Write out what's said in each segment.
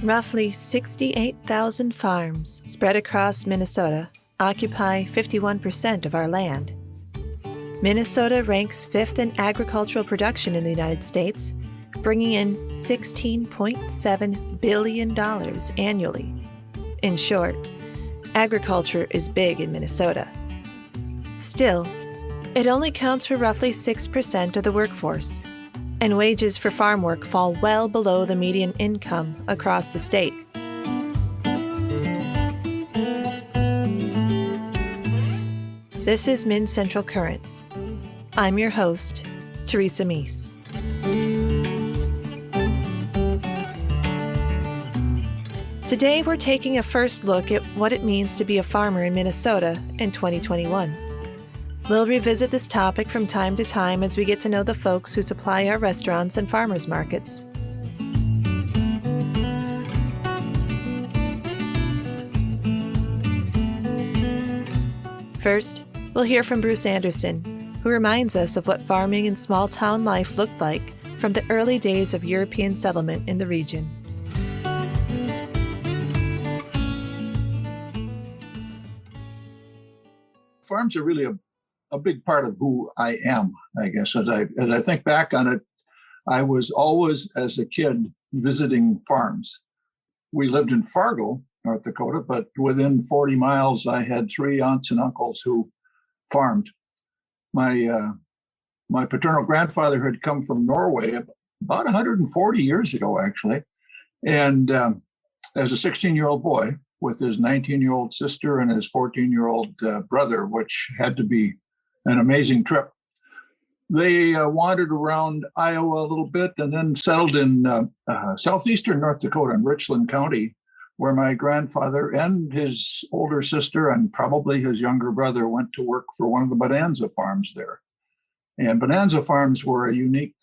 Roughly 68,000 farms spread across Minnesota occupy 51% of our land. Minnesota ranks 5th in agricultural production in the United States, bringing in $16.7 billion annually. In short, agriculture is big in Minnesota. Still, it only counts for roughly 6% of the workforce, and wages for farm work fall well below the median income across the state. This is Min Central Currents. I'm your host, Teresa Meese. Today we're taking a first look at what it means to be a farmer in Minnesota in 2021. We'll revisit this topic from time to time as we get to know the folks who supply our restaurants and farmers markets. First, we'll hear from Bruce Anderson, who reminds us of what farming and small-town life looked like from the early days of European settlement in the region. Farms are really a big part of who I am, I guess. As I think back on it, I was always, as a kid, visiting farms. We lived in Fargo, North Dakota, but within 40 miles, I had 3 aunts and uncles who farmed. My paternal grandfather had come from Norway about 140 years ago, actually, and as a 16-year-old boy with his 19-year-old sister and his 14-year-old brother, which had to be an amazing trip. They wandered around Iowa a little bit and then settled in southeastern North Dakota in Richland County, where my grandfather and his older sister and probably his younger brother went to work for one of the Bonanza farms there. And Bonanza farms were a unique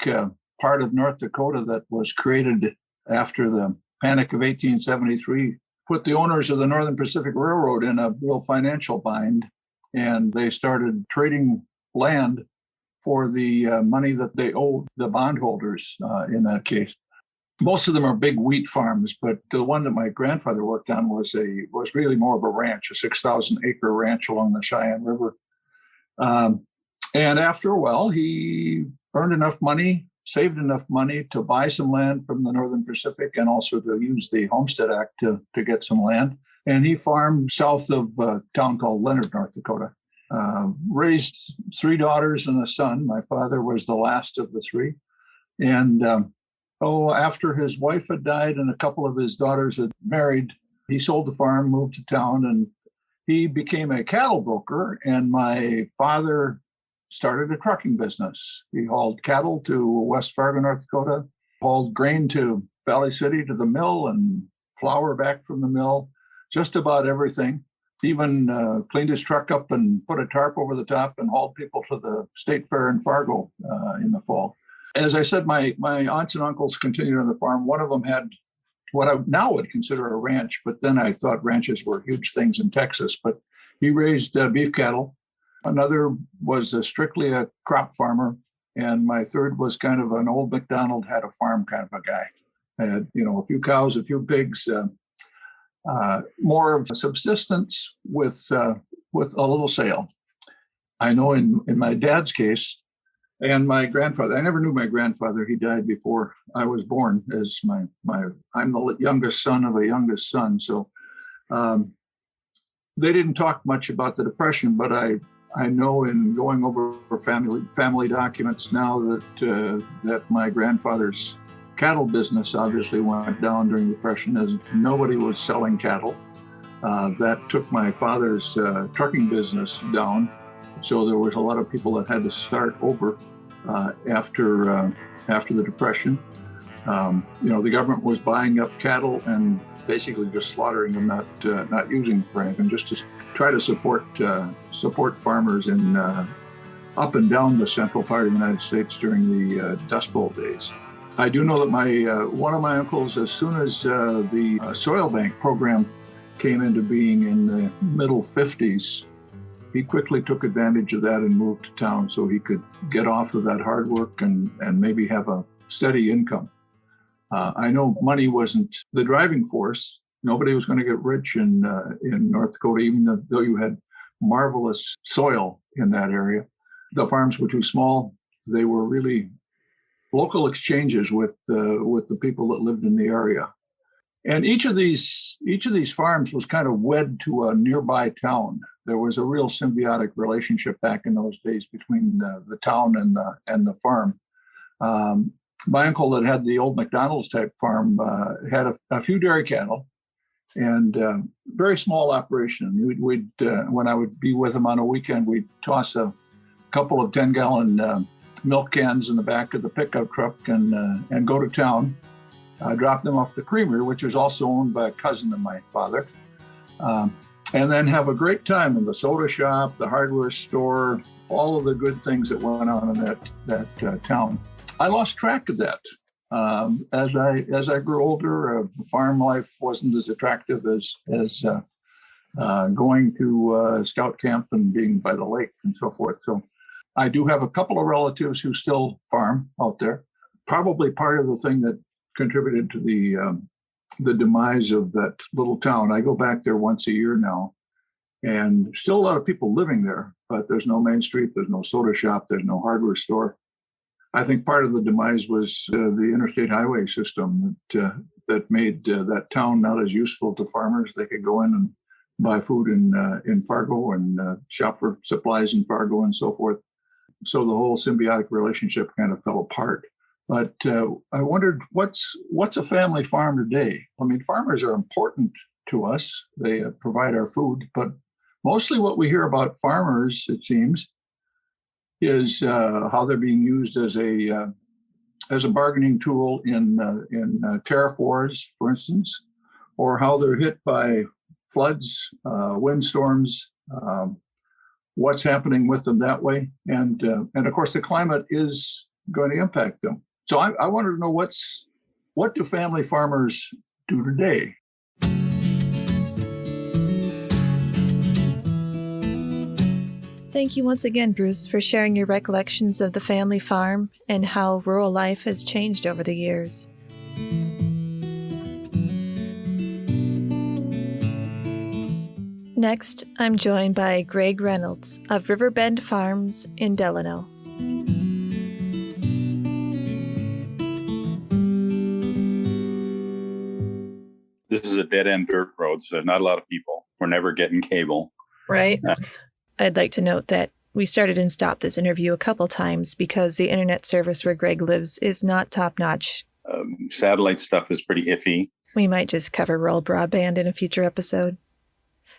part of North Dakota that was created after the Panic of 1873, put the owners of the Northern Pacific Railroad in a real financial bind, and they started trading land for the money that they owed the bondholders in that case. Most of them are big wheat farms, but the one that my grandfather worked on was really more of a ranch, a 6,000-acre ranch along the Cheyenne River. And after a while, he earned enough money, saved enough money to buy some land from the Northern Pacific and also to use the Homestead Act to get some land. And he farmed south of a town called Leonard, North Dakota. Raised 3 daughters and a son. My father was the last of the 3. And after his wife had died and a couple of his daughters had married, he sold the farm, moved to town, and he became a cattle broker. And my father started a trucking business. He hauled cattle to West Fargo, North Dakota, hauled grain to Valley City to the mill and flour back from the mill, just about everything. Even cleaned his truck up and put a tarp over the top and hauled people to the state fair in Fargo in the fall. As I said, my aunts and uncles continued on the farm. One of them had what I now would consider a ranch, but then I thought ranches were huge things in Texas. But he raised beef cattle. Another was strictly a crop farmer. And my third was kind of an old McDonald had a farm kind of a guy. Had, a few cows, a few pigs, more of subsistence with a little sale. I know in my dad's case, and my grandfather, I never knew my grandfather. He died before I was born. As I'm the youngest son of a youngest son, so they didn't talk much about the Depression. But I know in going over family documents now that my grandfather's cattle business obviously went down during the Depression, as nobody was selling cattle. That took my father's trucking business down. So there was a lot of people that had to start over after the Depression. The government was buying up cattle and basically just slaughtering them, not using them for anything, just to try to support farmers in up and down the central part of the United States during the Dust Bowl days. I do know that one of my uncles, as soon as the soil bank program came into being in the middle 50s, he quickly took advantage of that and moved to town so he could get off of that hard work and maybe have a steady income. I know money wasn't the driving force. Nobody was going to get rich in North Dakota, even though you had marvelous soil in that area. The farms were too small. They were really local exchanges with the people that lived in the area. And each of these farms was kind of wed to a nearby town. There was a real symbiotic relationship back in those days between the town and the farm. My uncle that had the old McDonald's type farm had a few dairy cattle and very small operation. We'd when I would be with him on a weekend, we'd toss a couple of 10-gallon milk cans in the back of the pickup truck and go to town. Drop them off the creamery, which was also owned by a cousin of my father, and then have a great time in the soda shop, the hardware store, all of the good things that went on in that town. I lost track of that as I grew older. Farm life wasn't as attractive as going to scout camp and being by the lake and so forth. So I do have a couple of relatives who still farm out there. Probably part of the thing that contributed to the demise of that little town. I go back there once a year now, and still a lot of people living there, but there's no main street, there's no soda shop, there's no hardware store. I think part of the demise was the interstate highway system that made that town not as useful to farmers. They could go in and buy food in Fargo and shop for supplies in Fargo and so forth. So the whole symbiotic relationship kind of fell apart. But I wondered, what's a family farm today? I mean, farmers are important to us. They provide our food, but mostly what we hear about farmers, it seems, is how they're being used as a bargaining tool in tariff wars, for instance, or how they're hit by floods, windstorms, what's happening with them that way, and of course the climate is going to impact them. So I wanted to know what do family farmers do today? Thank you once again, Bruce, for sharing your recollections of the family farm and how rural life has changed over the years. Next, I'm joined by Greg Reynolds of Riverbend Farms in Delano. This is a dead-end dirt road, so not a lot of people. We're never getting cable. Right. I'd like to note that we started and stopped this interview a couple times because the internet service where Greg lives is not top-notch. Satellite stuff is pretty iffy. We might just cover rural broadband in a future episode.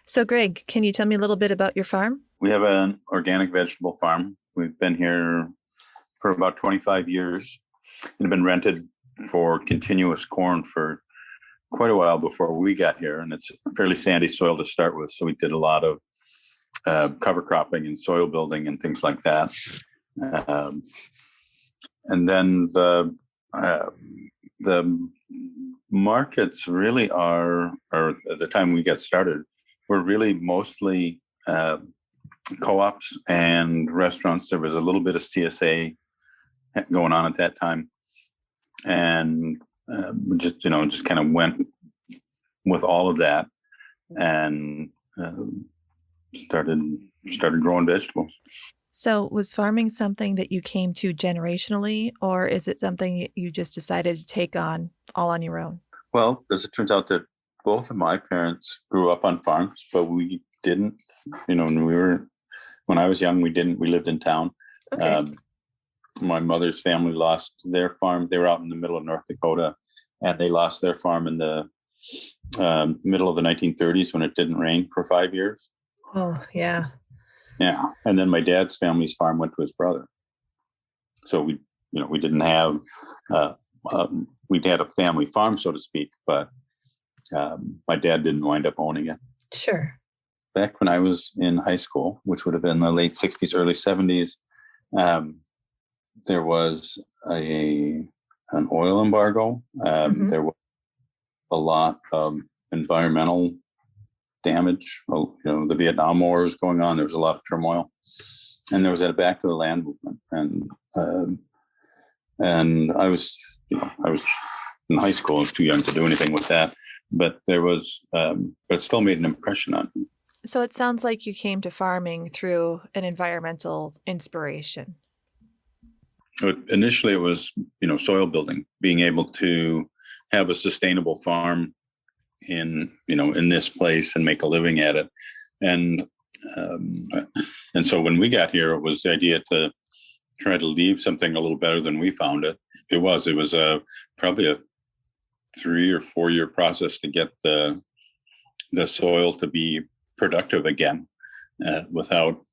So, Greg, can you tell me a little bit about your farm? We have an organic vegetable farm. We've been here for about 25 years and have been rented for continuous corn for quite a while before we got here. And it's fairly sandy soil to start with. So we did a lot of cover cropping and soil building and things like that. And then the markets really are at the time we got started, were really mostly co-ops and restaurants. There was a little bit of CSA going on at that time. And just kind of went with all of that and started growing vegetables. So was farming something that you came to generationally, or is it something you just decided to take on all on your own? Well, as it turns out that both of my parents grew up on farms, but we didn't, when I was young, we lived in town. Okay. My mother's family lost their farm. They were out in the middle of North Dakota, and they lost their farm in the middle of the 1930s when it didn't rain for 5 years. Oh, yeah. Yeah. And then my dad's family's farm went to his brother. So we didn't have, we had a family farm, so to speak, but my dad didn't wind up owning it. Sure. Back when I was in high school, which would have been the late 60s, early 70s, there was an oil embargo. There was a lot of environmental damage. The Vietnam War was going on. There was a lot of turmoil, and there was a back to the land movement. And I was in high school. I was too young to do anything with that, but but it still made an impression on me. So it sounds like you came to farming through an environmental inspiration. Initially, it was, soil building, being able to have a sustainable farm in this place and make a living at it. And so when we got here, it was the idea to try to leave something a little better than we found it. It was probably a 3 or 4 year process to get the soil to be productive again, without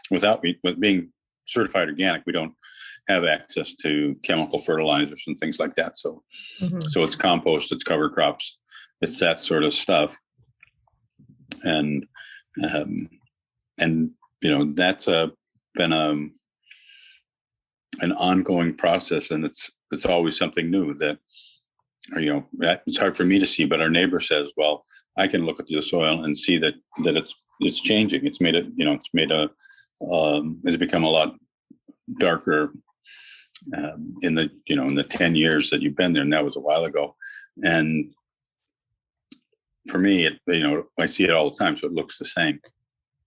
with being certified organic. We don't have access to chemical fertilizers and things like that. So it's compost, it's cover crops, it's that sort of stuff. And that's been an ongoing process, and it's always something new that, it's hard for me to see, but our neighbor says, well, I can look at the soil and see that it's changing. It's become a lot darker in the 10 years that you've been there, and that was a while ago. And for me, I see it all the time, so it looks the same.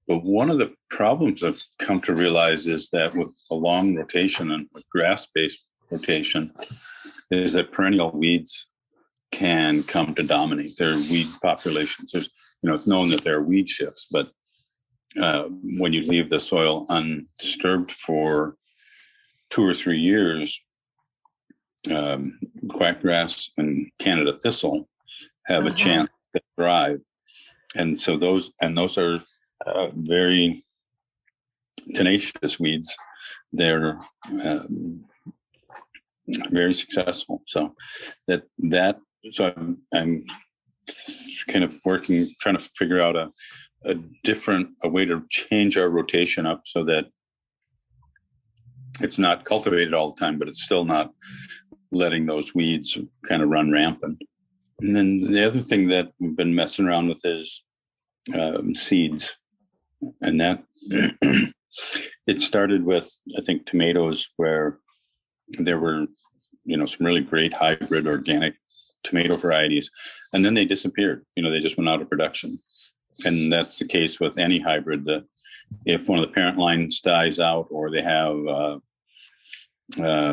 But one of the problems I've come to realize is that with a long rotation and with grass-based rotation, is that perennial weeds can come to dominate. There are weed populations. There's, it's known that there are weed shifts, but when you leave the soil undisturbed for 2 or 3 years, quackgrass and Canada thistle have a chance to thrive. And so those are very tenacious weeds. They're very successful. So I'm kind of trying to figure out a way to change our rotation up so that it's not cultivated all the time, but it's still not letting those weeds kind of run rampant. And then the other thing that we've been messing around with is seeds. And that it started with, I think, tomatoes, where there were, some really great hybrid organic tomato varieties. And then they disappeared. They just went out of production. And that's the case with any hybrid, that if one of the parent lines dies out, or they have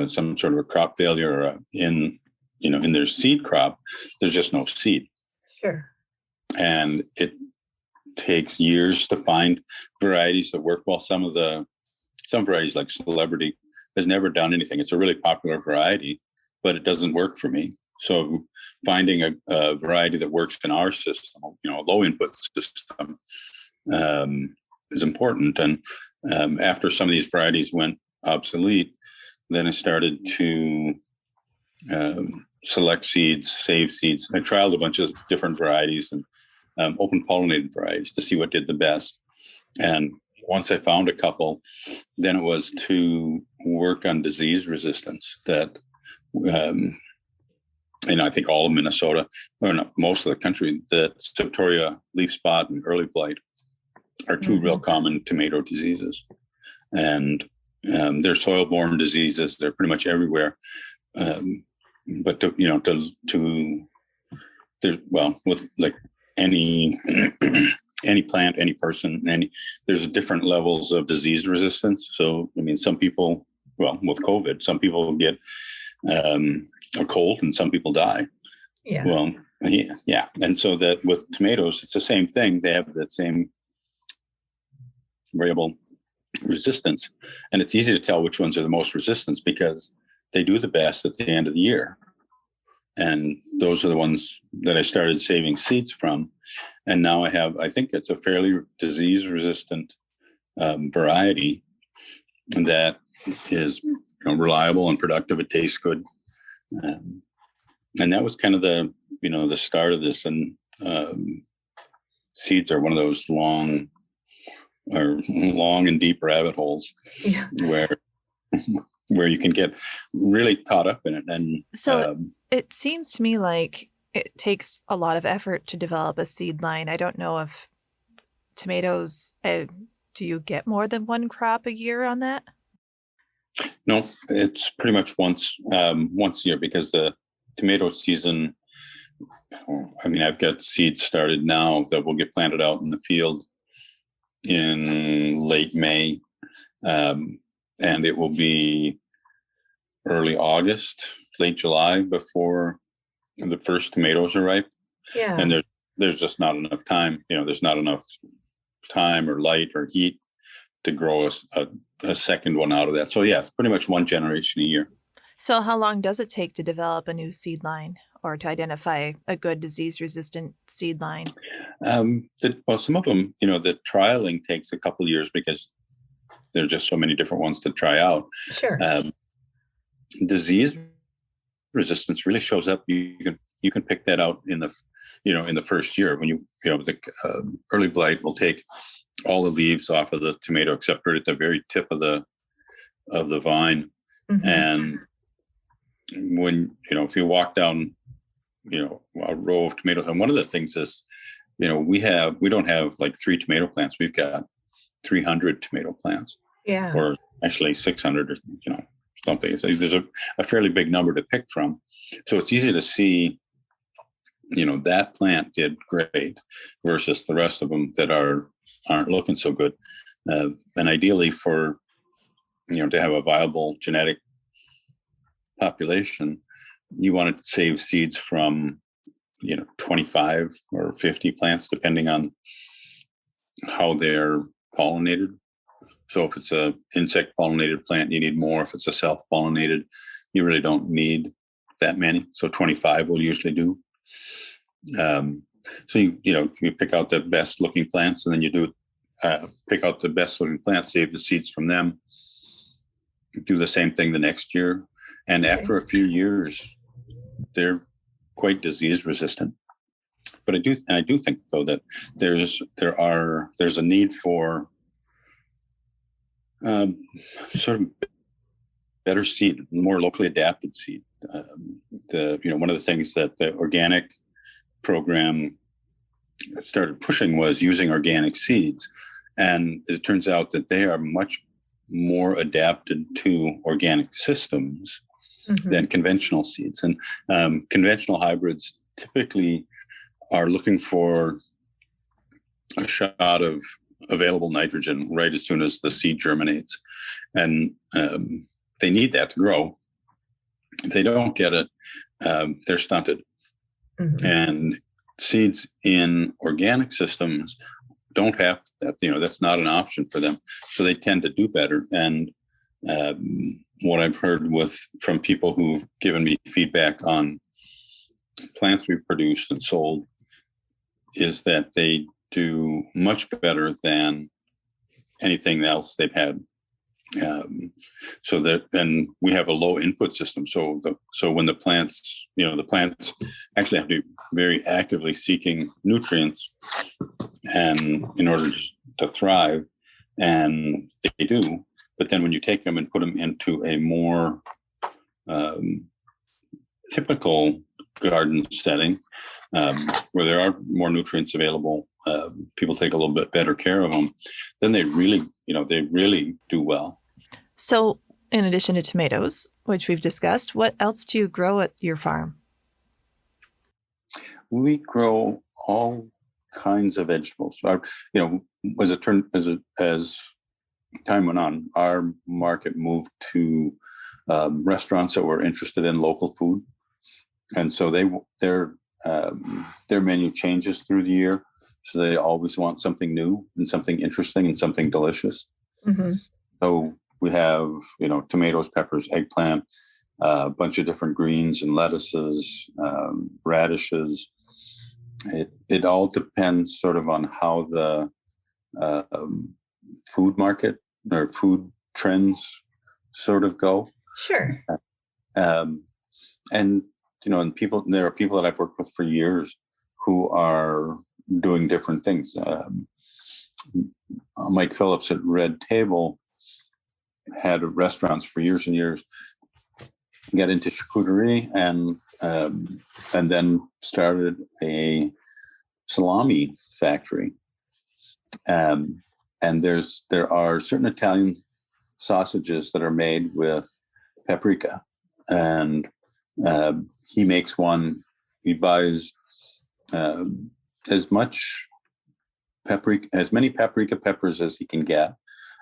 some sort of a crop failure in their seed crop, there's just no seed. Sure. And it takes years to find varieties that work well. Some varieties, like Celebrity, has never done anything. It's a really popular variety, but it doesn't work for me. So finding a variety that works in our system, a low input system, is important. And after some of these varieties went obsolete, then I started to select seeds, save seeds. I trialed a bunch of different varieties and open pollinated varieties to see what did the best. And once I found a couple, then it was to work on disease resistance. That I think all of Minnesota, or no, most of the country, that Septoria leaf spot and early blight are two real common tomato diseases. And they're soil-borne diseases. They're pretty much everywhere. But with like any plant, any person, there's different levels of disease resistance. So, some people, with COVID, some people get a cold and some people die. Yeah. Well, yeah. And so that with tomatoes, it's the same thing. They have that same variable resistance. And it's easy to tell which ones are the most resistant because they do the best at the end of the year. And those are the ones that I started saving seeds from. And now I think it's a fairly disease resistant variety that is reliable and productive. It tastes good. And that was kind of the start of this. And seeds are one of those long and deep rabbit holes where you can get really caught up in it. And so it seems to me like it takes a lot of effort to develop a seed line. I don't know if tomatoes, do you get more than one crop a year on that? No, it's pretty much once a year, because the tomato season, I mean, I've got seeds started now that will get planted out in the field in late May. And it will be early August, late July before the first tomatoes are ripe. Yeah. And there's just not enough time. There's not enough time or light or heat to grow a second one out of that. So yeah, it's pretty much one generation a year. So how long does it take to develop a new seed line or to identify a good disease-resistant seed line? Some of them, the trialing takes a couple of years because there are just so many different ones to try out. Sure. Disease resistance really shows up. You can pick that out in the first year when the early blight will take all the leaves off of the tomato except for at the very tip of the vine. Mm-hmm. And when if you walk down a row of tomatoes, and one of the things is we don't have like 3 tomato plants, we've got 300 tomato plants. Yeah. Or actually 600 or something. So there's a fairly big number to pick from. So it's easy to see that plant did great versus the rest of them that aren't looking so good. And ideally for to have a viable genetic population, you want to save seeds from 25 or 50 plants depending on how they're pollinated. So if it's a insect pollinated plant, you need more. If it's a self pollinated, you really don't need that many. So 25 will usually do. So you pick out the best looking plants, and then you do pick out the best looking plants, save the seeds from them, do the same thing the next year. And after a few years, they're quite disease resistant. But I do think though that there's a need for sort of better seed, more locally adapted seed. One of the things that the organic program started pushing was using organic seeds, and it turns out that they are much more adapted to organic systems than conventional seeds. And conventional hybrids typically are looking for a shot of available nitrogen right as soon as the seed germinates. And they need that to grow. If they don't get it, they're stunted. Mm-hmm. And seeds in organic systems don't have that. That's not an option for them. So they tend to do better. And what I've heard from people who've given me feedback on plants we've produced and sold is that they do much better than anything else they've had. And we have a low input system. So when the plants actually have to be very actively seeking nutrients and in order to thrive, and they do. But then when you take them and put them into a more typical garden setting, where there are more nutrients available, people take a little bit better care of them, then they really do well. So in addition to tomatoes, which we've discussed, what else do you grow at your farm? We grow all kinds of vegetables. As time went on, our market moved to restaurants that were interested in local food, and so their menu changes through the year. So they always want something new and something interesting and something delicious. Mm-hmm. So we have tomatoes, peppers, eggplant, a bunch of different greens and lettuces, radishes. It all depends sort of on how the food market or food trends sort of go. Sure. And there are people that I've worked with for years who are doing different things. Mike Phillips at Red Table had restaurants for years and years, got into charcuterie and then started a salami factory. And there are certain Italian sausages that are made with paprika, and He makes one. He buys as many paprika peppers as he can get,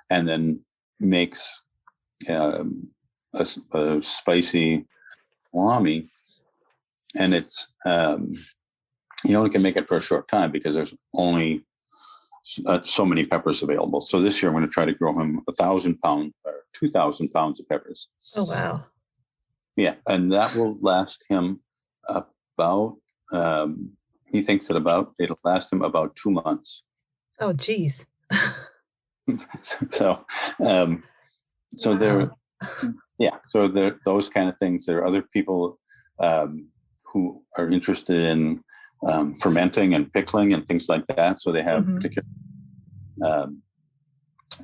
and then makes a spicy salami. And it's you only can make it for a short time because there's only so many peppers available. So this year I'm going to try to grow him 1,000 pounds or 2,000 pounds of peppers. Oh, wow. Yeah. And that will last him about, he thinks it'll last him about 2 months. Oh, geez. So Wow. there, those kind of things. There are other people who are interested in fermenting and pickling and things like that. So they have particular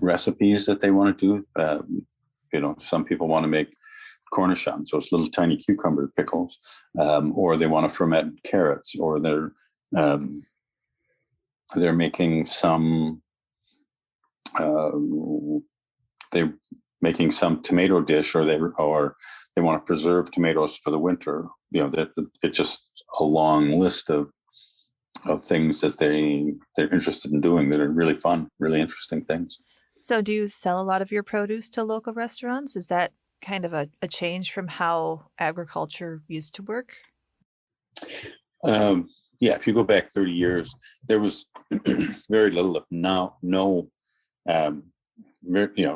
recipes that they want to do. Some people want to make cornichon, so it's little tiny cucumber pickles, or they want to ferment carrots, or they're making some tomato dish, or they want to preserve tomatoes for the winter. It's just a long list of things that they're interested in doing that are really fun, really interesting things. So do you sell a lot of your produce to local restaurants? Is that kind of a change from how agriculture used to work? If you go back 30 years, there was very little, if no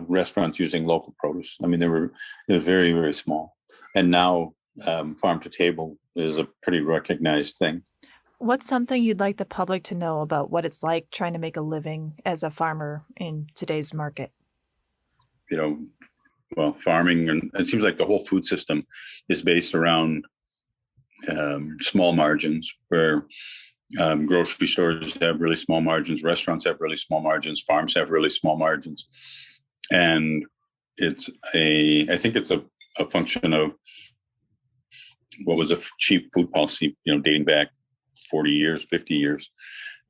restaurants using local produce. I mean, it was very, very small. And now farm to table is a pretty recognized thing. What's something you'd like the public to know about what it's like trying to make a living as a farmer in today's market? Farming, and it seems like the whole food system is based around small margins, where grocery stores have really small margins, restaurants have really small margins, farms have really small margins. And I think it's a function of what was a cheap food policy, dating back 40 years, 50 years.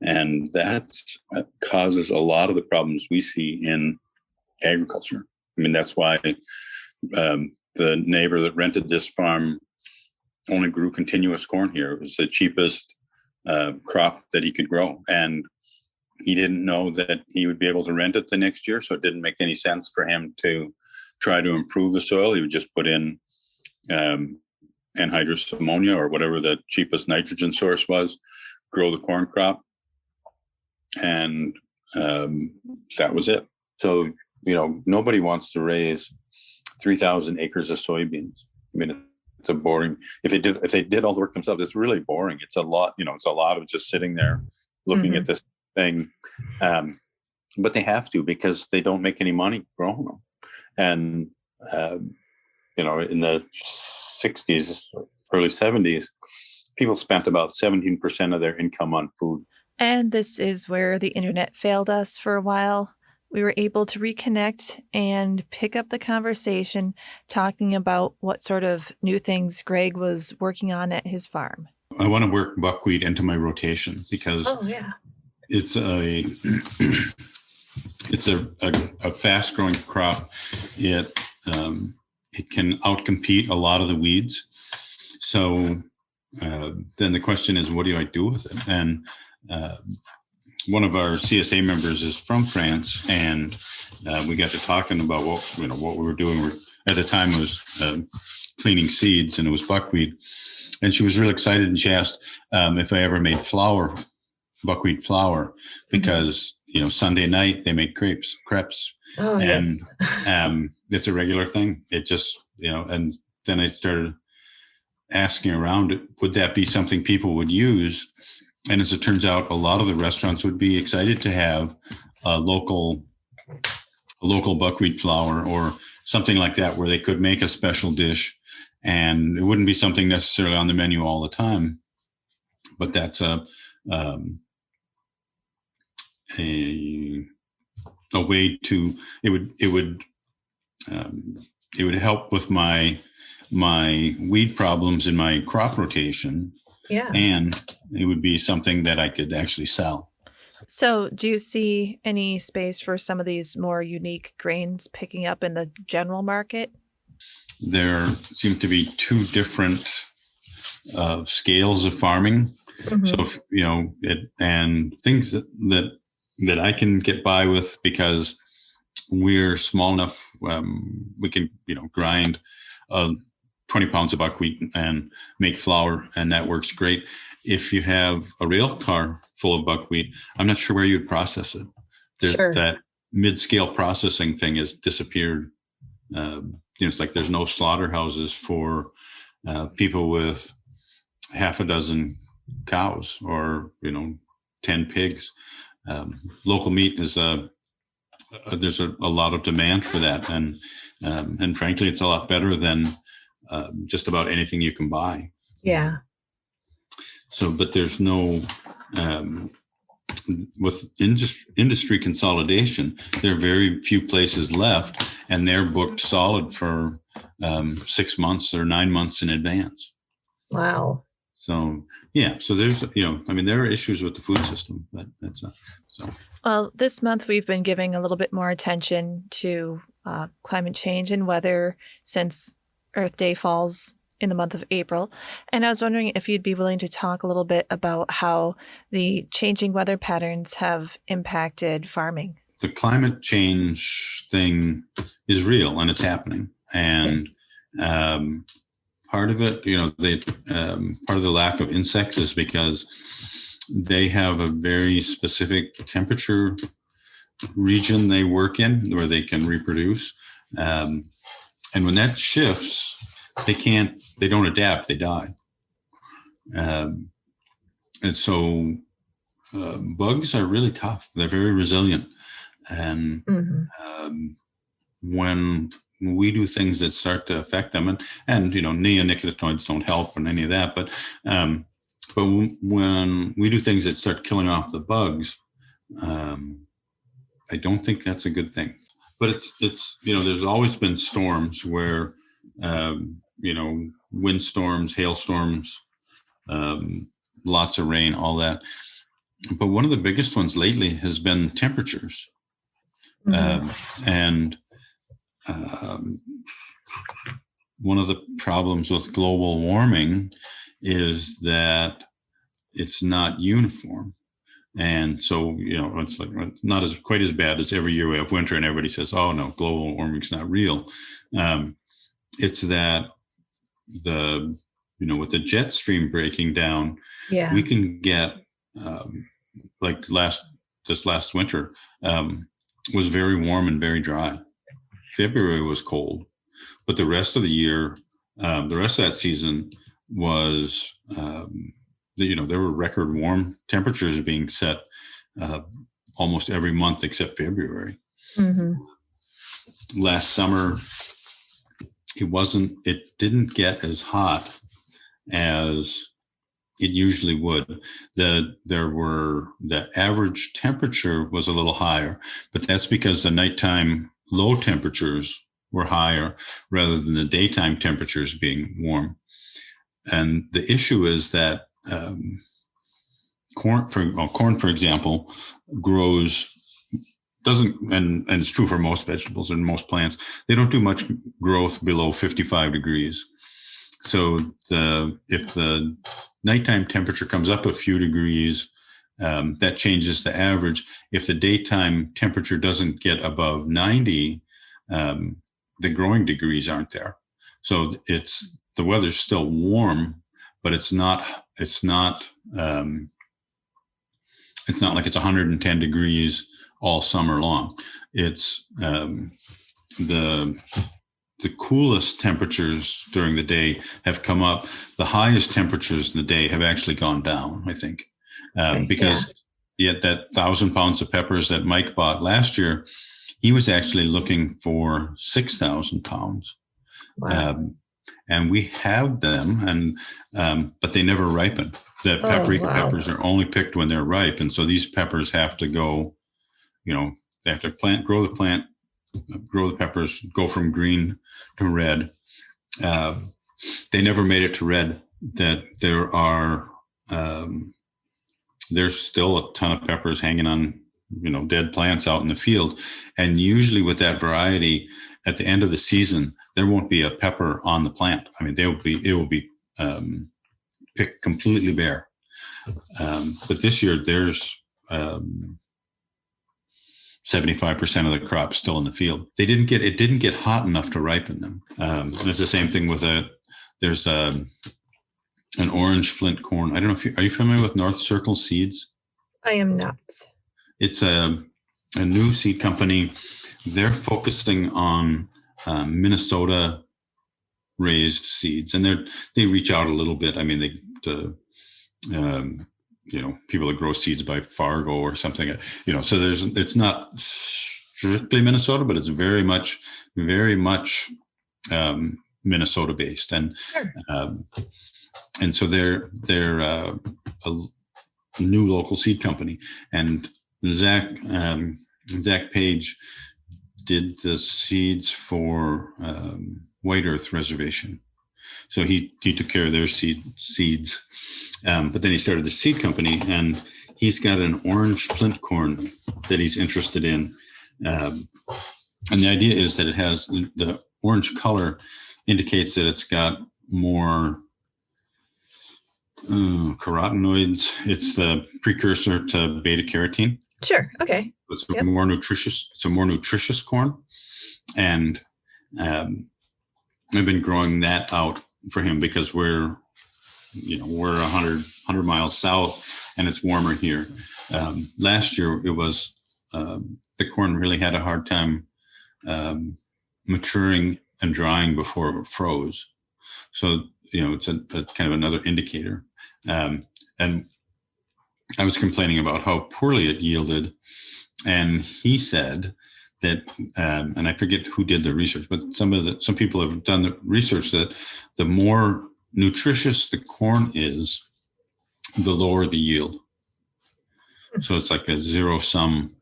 And that causes a lot of the problems we see in agriculture. I mean, that's why the neighbor that rented this farm only grew continuous corn here. It was the cheapest crop that he could grow. And he didn't know that he would be able to rent it the next year. So it didn't make any sense for him to try to improve the soil. He would just put in anhydrous ammonia or whatever the cheapest nitrogen source was, grow the corn crop. And that was it. So, nobody wants to raise 3,000 acres of soybeans. I mean, it's a boring, if they did all the work themselves, it's really boring. It's a lot, it's a lot of just sitting there looking at this thing. But they have to, because they don't make any money growing them. And, in the 60s, early 70s, people spent about 17% of their income on food. And this is where the internet failed us for a while. We were able to reconnect and pick up the conversation talking about what sort of new things Greg was working on at his farm. I want to work buckwheat into my rotation because it's a fast growing crop. It can outcompete a lot of the weeds. So then the question is, what do I do with it? And one of our CSA members is from France, and we got to talking about what we were doing. At the time, it was cleaning seeds, and it was buckwheat. And she was really excited, and she asked if I ever made buckwheat flour, because Sunday night they make crepes. Oh, and yes. It's a regular thing. It just and then I started asking around, would that be something people would use? And as it turns out, a lot of the restaurants would be excited to have a local buckwheat flour or something like that, where they could make a special dish, and it wouldn't be something necessarily on the menu all the time. But that's a way to it would help with my weed problems in my crop rotation. Yeah. And it would be something that I could actually sell. So do you see any space for some of these more unique grains picking up in the general market? there seem to be two different scales of farming. Mhm. So, and things that I can get by with because we're small enough, we can, grind 20 pounds of buckwheat and make flour, and that works great. If you have a rail car full of buckwheat, I'm not sure where you'd process it. Sure. That mid-scale processing thing has disappeared. It's like there's no slaughterhouses for people with half a dozen cows or 10 pigs. Local meat is there's a lot of demand for that, and frankly, it's a lot better than just about anything you can buy. Yeah. So, but there's no with industry consolidation, there are very few places left, and they're booked solid for 6 months or 9 months in advance. Wow. So yeah, so there's there are issues with the food system, but that's so. Well, this month we've been giving a little bit more attention to climate change and weather since Earth Day falls in the month of April. And I was wondering if you'd be willing to talk a little bit about how the changing weather patterns have impacted farming. The climate change thing is real and it's happening. And Yes. Part of it, part of the lack of insects is because they have a very specific temperature region they work in where they can reproduce. And when that shifts, they don't adapt, they die. And so bugs are really tough. They're very resilient. And when we do things that start to affect them, and neonicotinoids don't help and any of that, but when we do things that start killing off the bugs, I don't think that's a good thing. But it's there's always been storms where windstorms, hailstorms, lots of rain, all that. But one of the biggest ones lately has been temperatures. And one of the problems with global warming is that it's not uniform. And so, it's not quite as bad as every year we have winter and everybody says, oh no, global warming's not real. It's that with the jet stream breaking down, we can get, this last winter was very warm and very dry. February was cold, but the rest of the year, the rest of that season was, there were record warm temperatures being set almost every month except February. Last summer, it didn't get as hot as it usually would. The average temperature was a little higher, but that's because the nighttime low temperatures were higher rather than the daytime temperatures being warm. And the issue is that corn, for example, and it's true for most vegetables and most plants, they don't do much growth below 55 degrees. So if the nighttime temperature comes up a few degrees, that changes the average. If the daytime temperature doesn't get above 90, the growing degrees aren't there. So the weather's still warm, but it's not like it's 110 degrees all summer long. It's the coolest temperatures during the day have come up. The highest temperatures in the day have actually gone down, I think, because yet that 1,000 pounds of peppers that Mike bought last year, he was actually looking for 6,000 pounds. Wow. And we have them, but they never ripen. The paprika peppers are only picked when they're ripe. And so these peppers have to go, they have to grow the peppers, go from green to red. They never made it to red. That there's still a ton of peppers hanging on, dead plants out in the field. And usually with that variety, at the end of the season, there won't be a pepper on the plant. I mean, it will be picked completely bare. But this year there's 75% of the crop still in the field. It didn't get hot enough to ripen them. And it's the same thing with there's an orange flint corn. I don't know are you familiar with North Circle Seeds? I am not. It's a new seed company. They're focusing on Minnesota raised seeds, and they reach out a little bit. I mean, people that grow seeds by Fargo or something, so it's not strictly Minnesota, but it's very much Minnesota based. And, sure. And so they're a new local seed company, and Zach Page did the seeds for White Earth Reservation. So he took care of their seeds, but then he started the seed company, and he's got an orange flint corn that he's interested in. And the idea is that it has the orange color indicates that it's got more carotenoids. It's the precursor to beta carotene. Sure. Okay. It's more nutritious corn, and I've been growing that out for him because we're 100 miles south, and it's warmer here. Last year it was the corn really had a hard time maturing and drying before it froze. So it's a kind of another indicator. And I was complaining about how poorly it yielded, and he said that, and I forget who did the research, but some people have done the research that the more nutritious the corn is, the lower the yield. So it's like a zero sum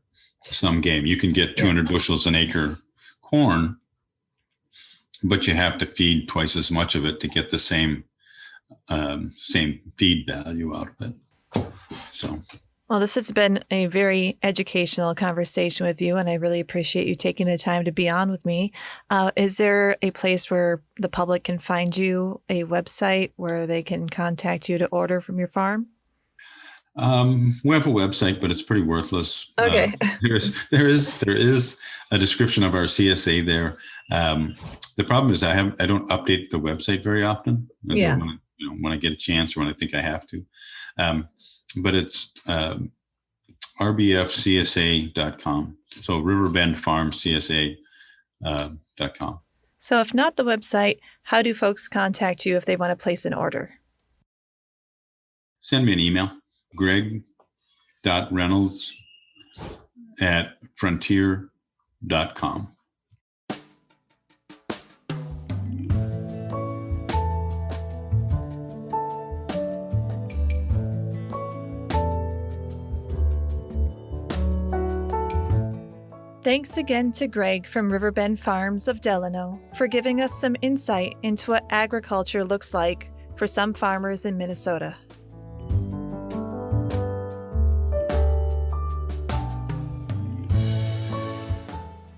game. You can get 200 bushels an acre corn, but you have to feed twice as much of it to get the same feed value out of it. So. Well, this has been a very educational conversation with you, and I really appreciate you taking the time to be on with me. Is there a place where the public can find you, a website where they can contact you to order from your farm? We have a website, but it's pretty worthless. Okay. There is a description of our CSA there. The problem is I don't update the website very often. Yeah. When I get a chance or when I think I have to. But it's rbfcsa.com. So riverbendfarmcsa.com. So if not the website, how do folks contact you if they want to place an order? Send me an email, greg.reynolds@frontier.com. Thanks again to Greg from Riverbend Farms of Delano for giving us some insight into what agriculture looks like for some farmers in Minnesota.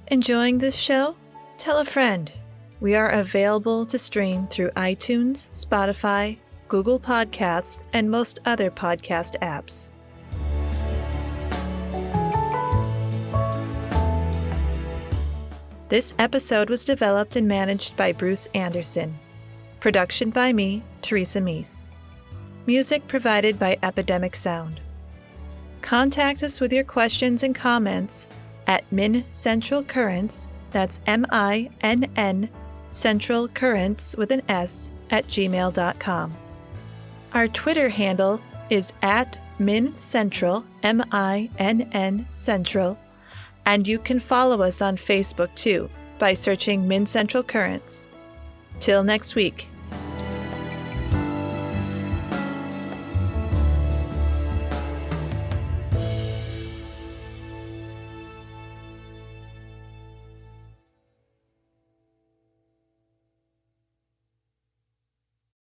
Enjoying this show? Tell a friend. We are available to stream through iTunes, Spotify, Google Podcasts, and most other podcast apps. This episode was developed and managed by Bruce Anderson. Production by me, Teresa Meese. Music provided by Epidemic Sound. Contact us with your questions and comments at Min Central Currents, that's MINN, Central Currents with an S, @gmail.com. Our Twitter handle is @MinCentral, MINN Central, and you can follow us on Facebook too by searching Min Central Currents. Till next week.